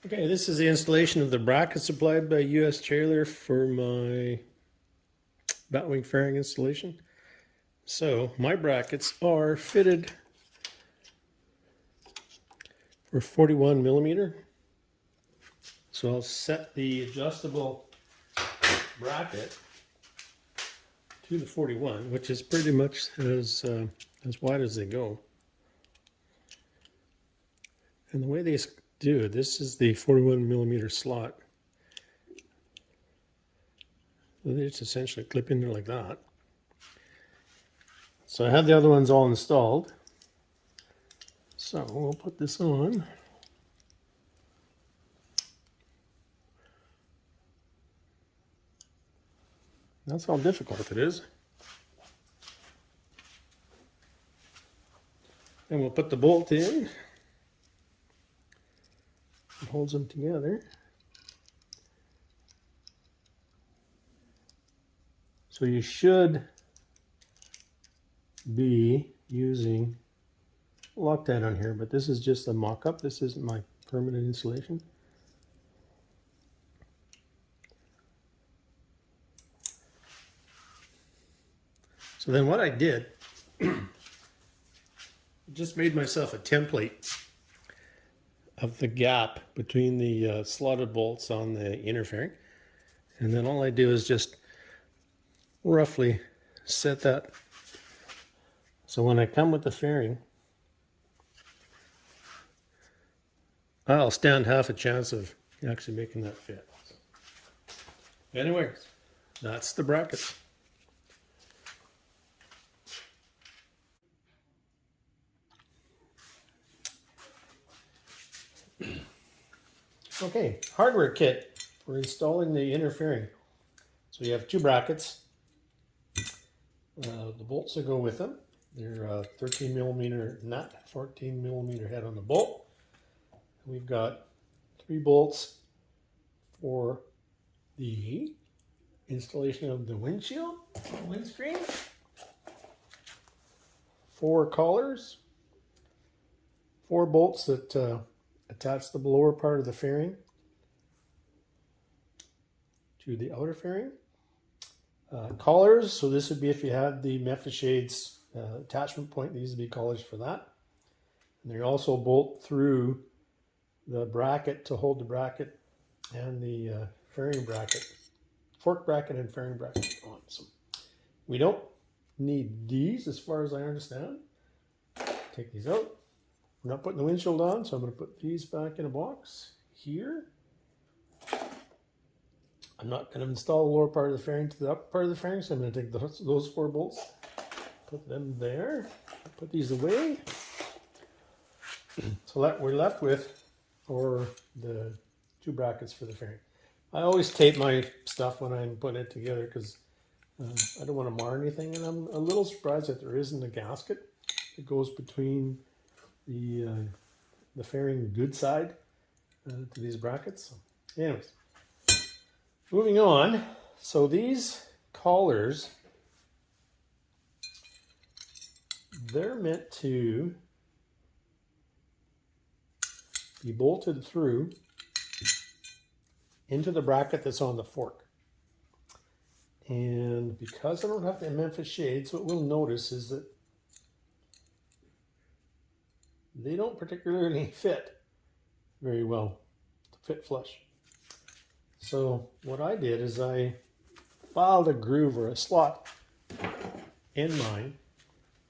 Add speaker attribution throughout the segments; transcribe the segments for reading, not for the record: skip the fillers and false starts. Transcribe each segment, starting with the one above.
Speaker 1: Okay, this is the installation of the bracket supplied by US Trailer for my batwing fairing installation. So my brackets are fitted for 41 millimeter. So I'll set the adjustable bracket to the 41, which is pretty much as wide as they go. And the way they do it, this is the 41 millimeter slot. So they just essentially clip in there like that. So I have the other ones all installed. So we'll put this on. That's how difficult it is. And we'll put the bolt in. It holds them together. So you should be using Loctite on here, but this is just a mock-up. This isn't my permanent installation. So then what I did, just made myself a template of the gap between the slotted bolts on the inner fairing. And then all I do is just roughly set that. So when I come with the fairing, I'll stand half a chance of actually making that fit. Anyways, that's the brackets. Okay, hardware kit for installing the inner fairing. So you have two brackets. The bolts that go with them. They're 13 millimeter nut, 14 millimeter head on the bolt. We've got 3 bolts for the installation of the windshield, windscreen. 4 collars. 4 bolts that attach the lower part of the fairing to the outer fairing. Collars, so this would be if you had the Memphis Shades attachment point, these would be collars for that. And they also bolt through the bracket to hold the bracket and the fairing bracket, fork bracket and fairing bracket on. So we don't need these as far as I understand. Take these out. We're not putting the windshield on, so I'm going to put these back in a box here. I'm not going to install the lower part of the fairing to the upper part of the fairing, so I'm going to take those 4 bolts, put them there, put these away. So that we're left with for the 2 brackets for the fairing. I always tape my stuff when I'm putting it together because I don't want to mar anything, and I'm a little surprised that there isn't a gasket that goes between the fairing good side to these brackets. So anyways, moving on. So these collars, they're meant to be bolted through into the bracket that's on the fork. And because I don't have the Memphis Shades, what we'll notice is that they don't particularly fit very well, fit flush. So what I did is I filed a groove or a slot in mine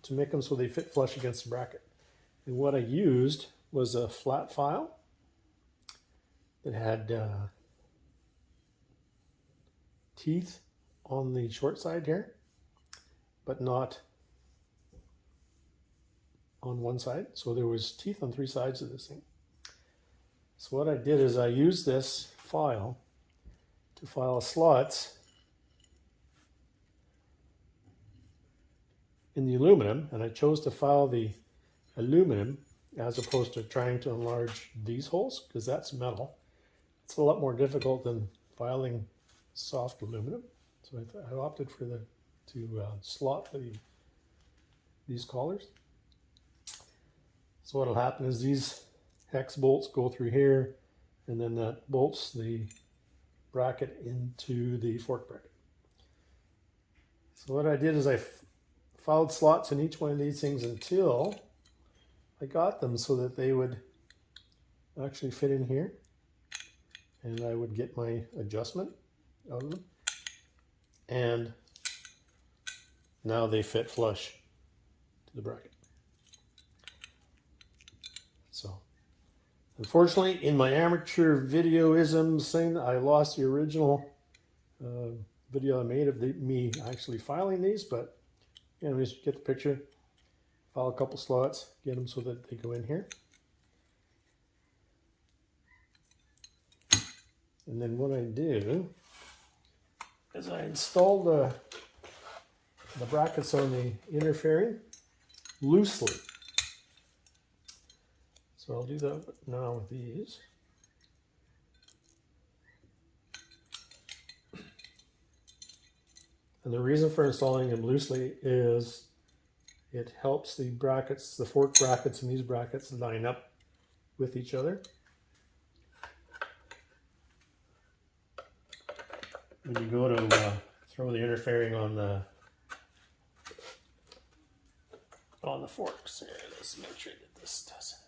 Speaker 1: to make them so they fit flush against the bracket. And what I used was a flat file that had teeth on the short side here, but not on one side. So there was teeth on 3 sides of this thing. So what I did is I used this file to file slots in the aluminum, and I chose to file the aluminum as opposed to trying to enlarge these holes because that's metal. It's a lot more difficult than filing soft aluminum. So I opted for to slot these collars. So what'll happen is these hex bolts go through here, and then that bolts the bracket into the fork bracket. So what I did is I filed slots in each one of these things until I got them so that they would actually fit in here, and I would get my adjustment out of them, and now they fit flush to the bracket. So unfortunately, in my amateur videoisms thing, I lost the original video I made of me actually filing these, but anyways, you get the picture. File a couple slots, get them so that they go in here. And then what I do is I install the brackets on the inner fairing loosely. So I'll do that now with these. And the reason for installing them loosely is it helps the brackets, the fork brackets and these brackets line up with each other. When you go to throw the inner fairing on the forks, here, let's make sure that this doesn't.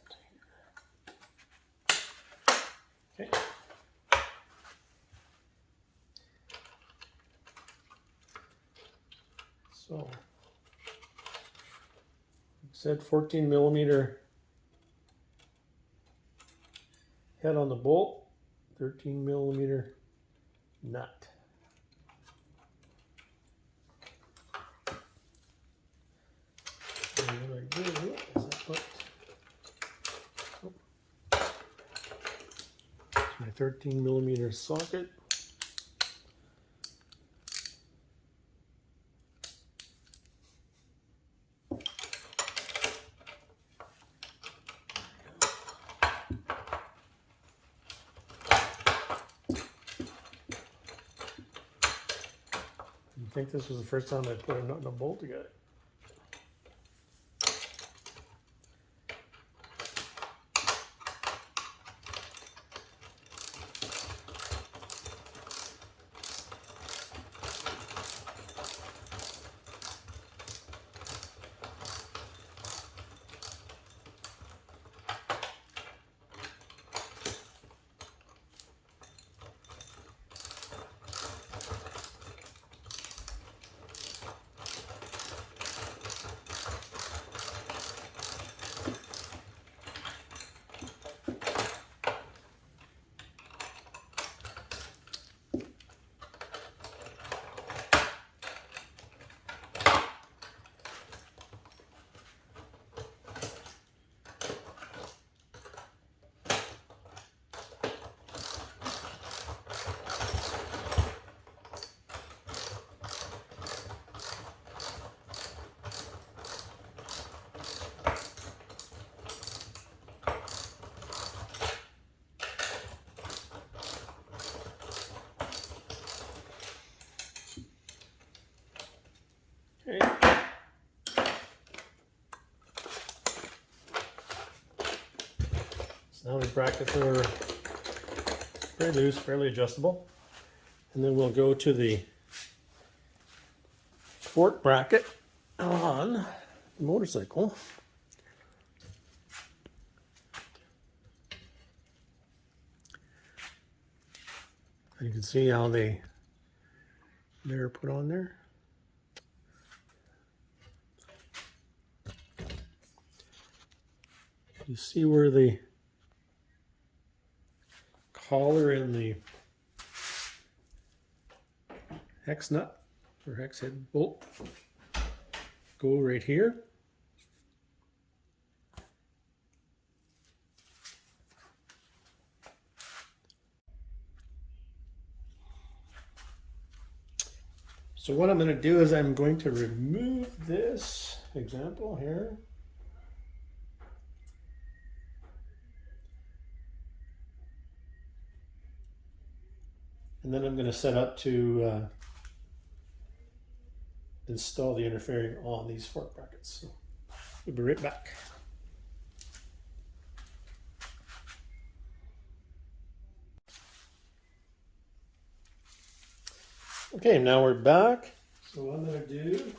Speaker 1: Okay. So, said 14 millimeter head on the bolt, 13 millimeter nut. And what I do is I put my 13 millimeter socket. I think this was the first time I put a nut and a bolt together. Okay. So now these brackets are very loose, fairly adjustable. And then we'll go to the fork bracket on the motorcycle. And you can see how they're put on there. You see where the collar and the hex nut or hex head bolt go right here. So what I'm going to do is I'm going to remove this example here. And then I'm going to set up to install the inner fairing on these fork brackets. So we'll be right back. Okay, now we're back. So what I'm going to do,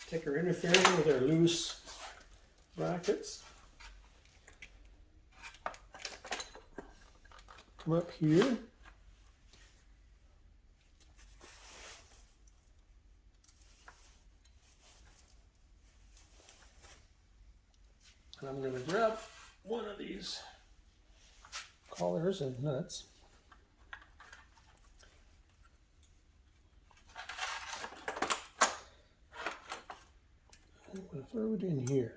Speaker 1: take our interfering with our loose brackets. Come up here. And I'm going to grab one of these collars and nuts. I'm going to throw it in here.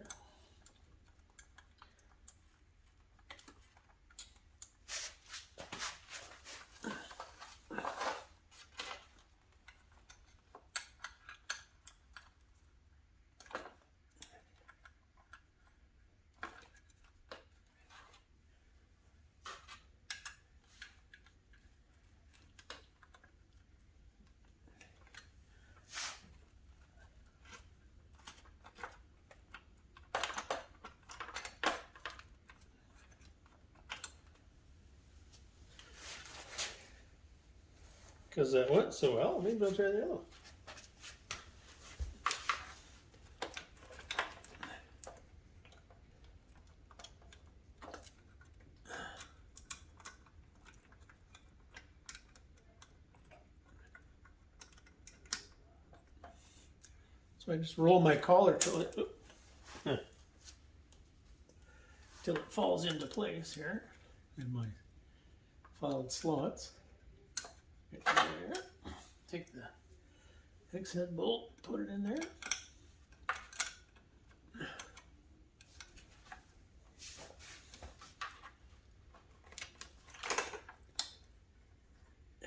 Speaker 1: Because that went so well, maybe I'll try the other one. So I just roll my collar till it falls into place here in my filed slots. Right there. Take the hex head bolt, put it in there.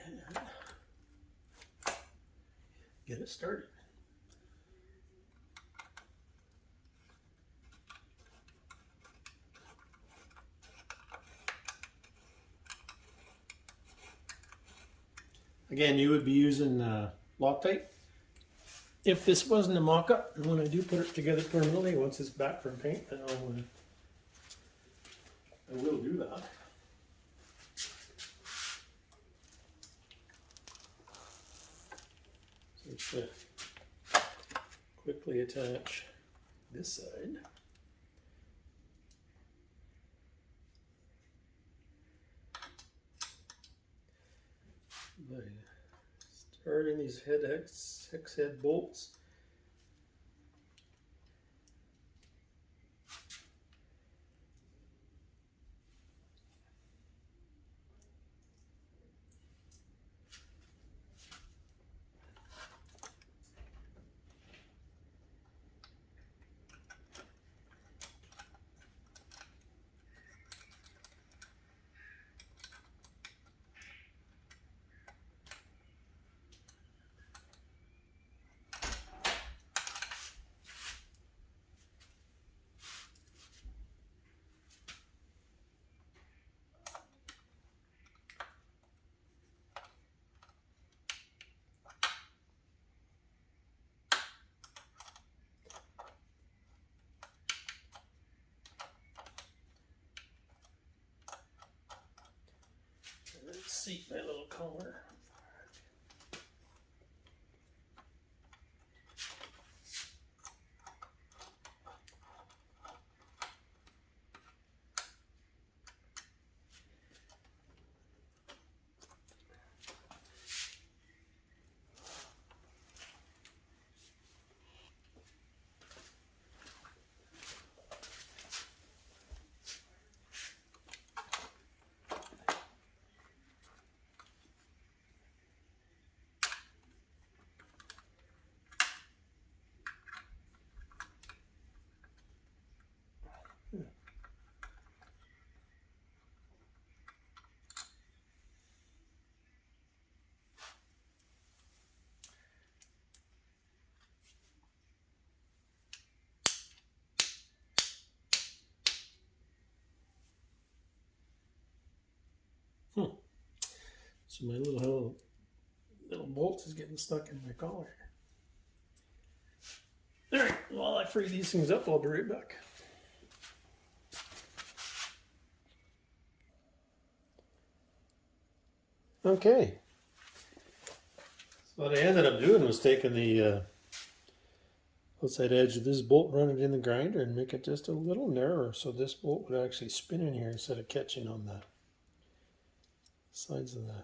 Speaker 1: And get it started. Again, you would be using Loctite. If this wasn't a mock-up, and when I do put it together permanently, once it's back from paint, then I will do that. So just quickly attach this side. By starting these hex head bolts. Let's seat my little collar. So my little bolt is getting stuck in my collar. All right, while I free these things up, I'll be right back. Okay. So what I ended up doing was taking the outside edge of this bolt, run it in the grinder, and make it just a little narrower, so this bolt would actually spin in here instead of catching on the sides of the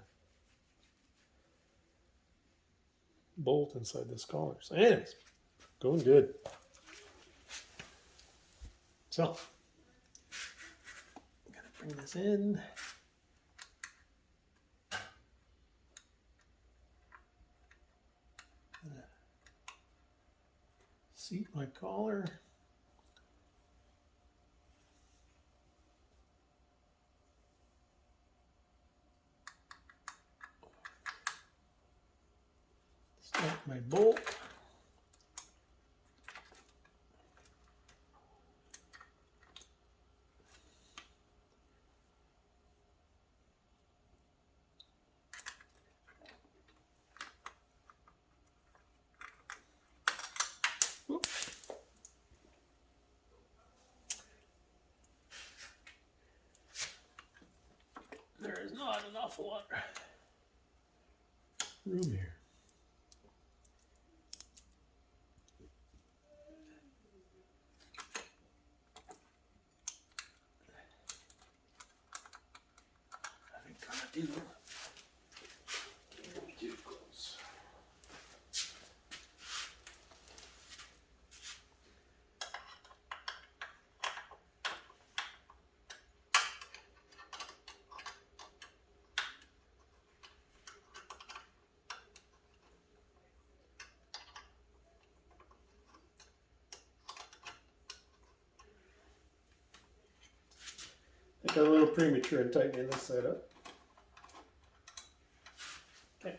Speaker 1: bolt inside this collar. So anyways, going good. So I'm gonna bring this in. Seat my collar. Start my bolt. There is not an awful lot room here. I think I'm gonna do too close. I got a little premature in tightening this side up. Okay.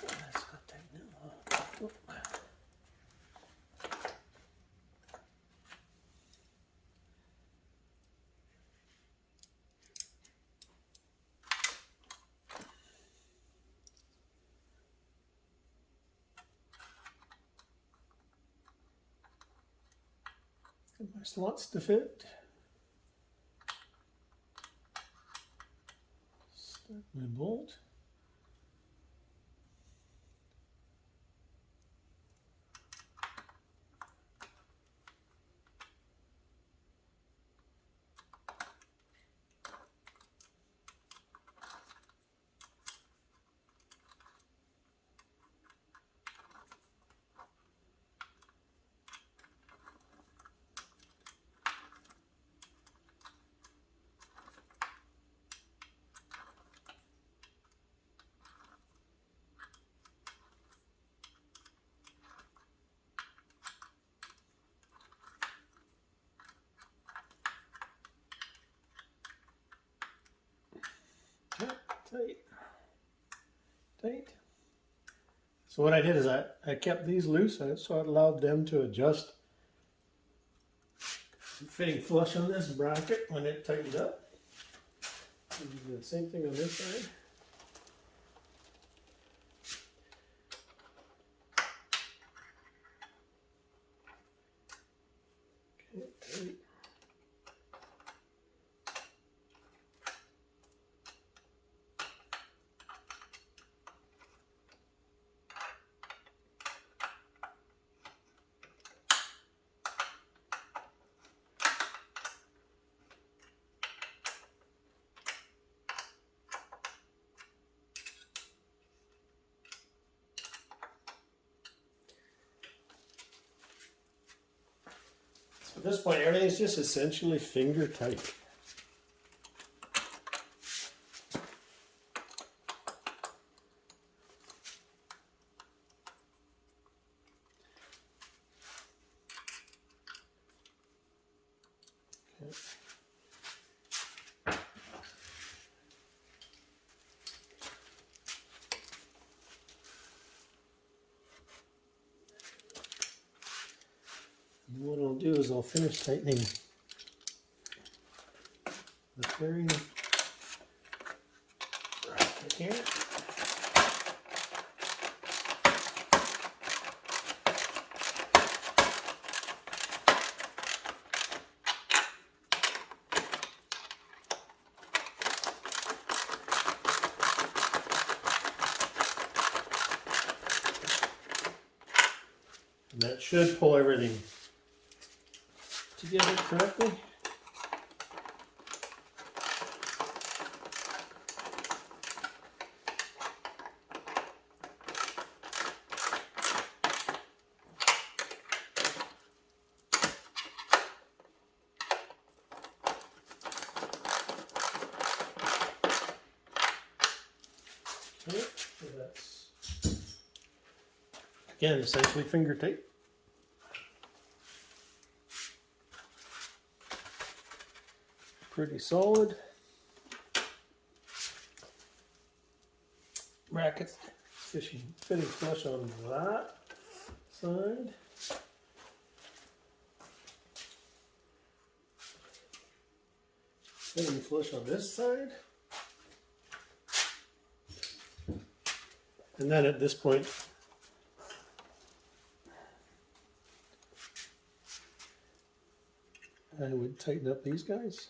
Speaker 1: Let's go tighten it up. Get my slots to fit. Start my bolt. Tight, tight. So what I did is I kept these loose, so it allowed them to adjust, fitting flush on this bracket when it tightened up. And do the same thing on this side. Okay, tight. So at this point, everything's just essentially finger tight. Okay. And what I'll do is I'll finish tightening the fairing right here. And that should pull everything together correctly. Okay, so that's, again, essentially finger tape. Pretty solid. Brackets fitting flush on that side. Fitting flush on this side. And then at this point, I would tighten up these guys.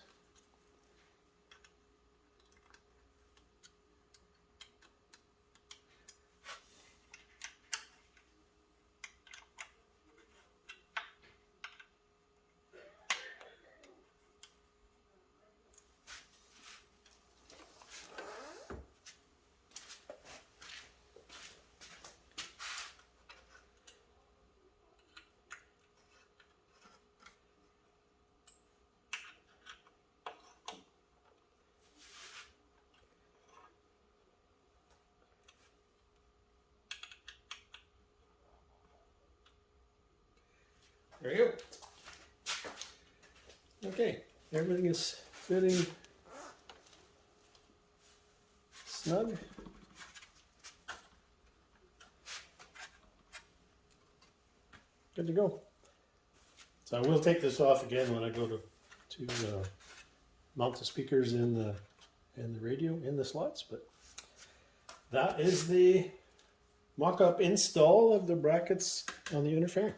Speaker 1: There you go. Okay, everything is fitting snug. Good to go. So I will take this off again when I go to mount the speakers in the radio in the slots, but that is the mock-up install of the brackets on the Unifairing.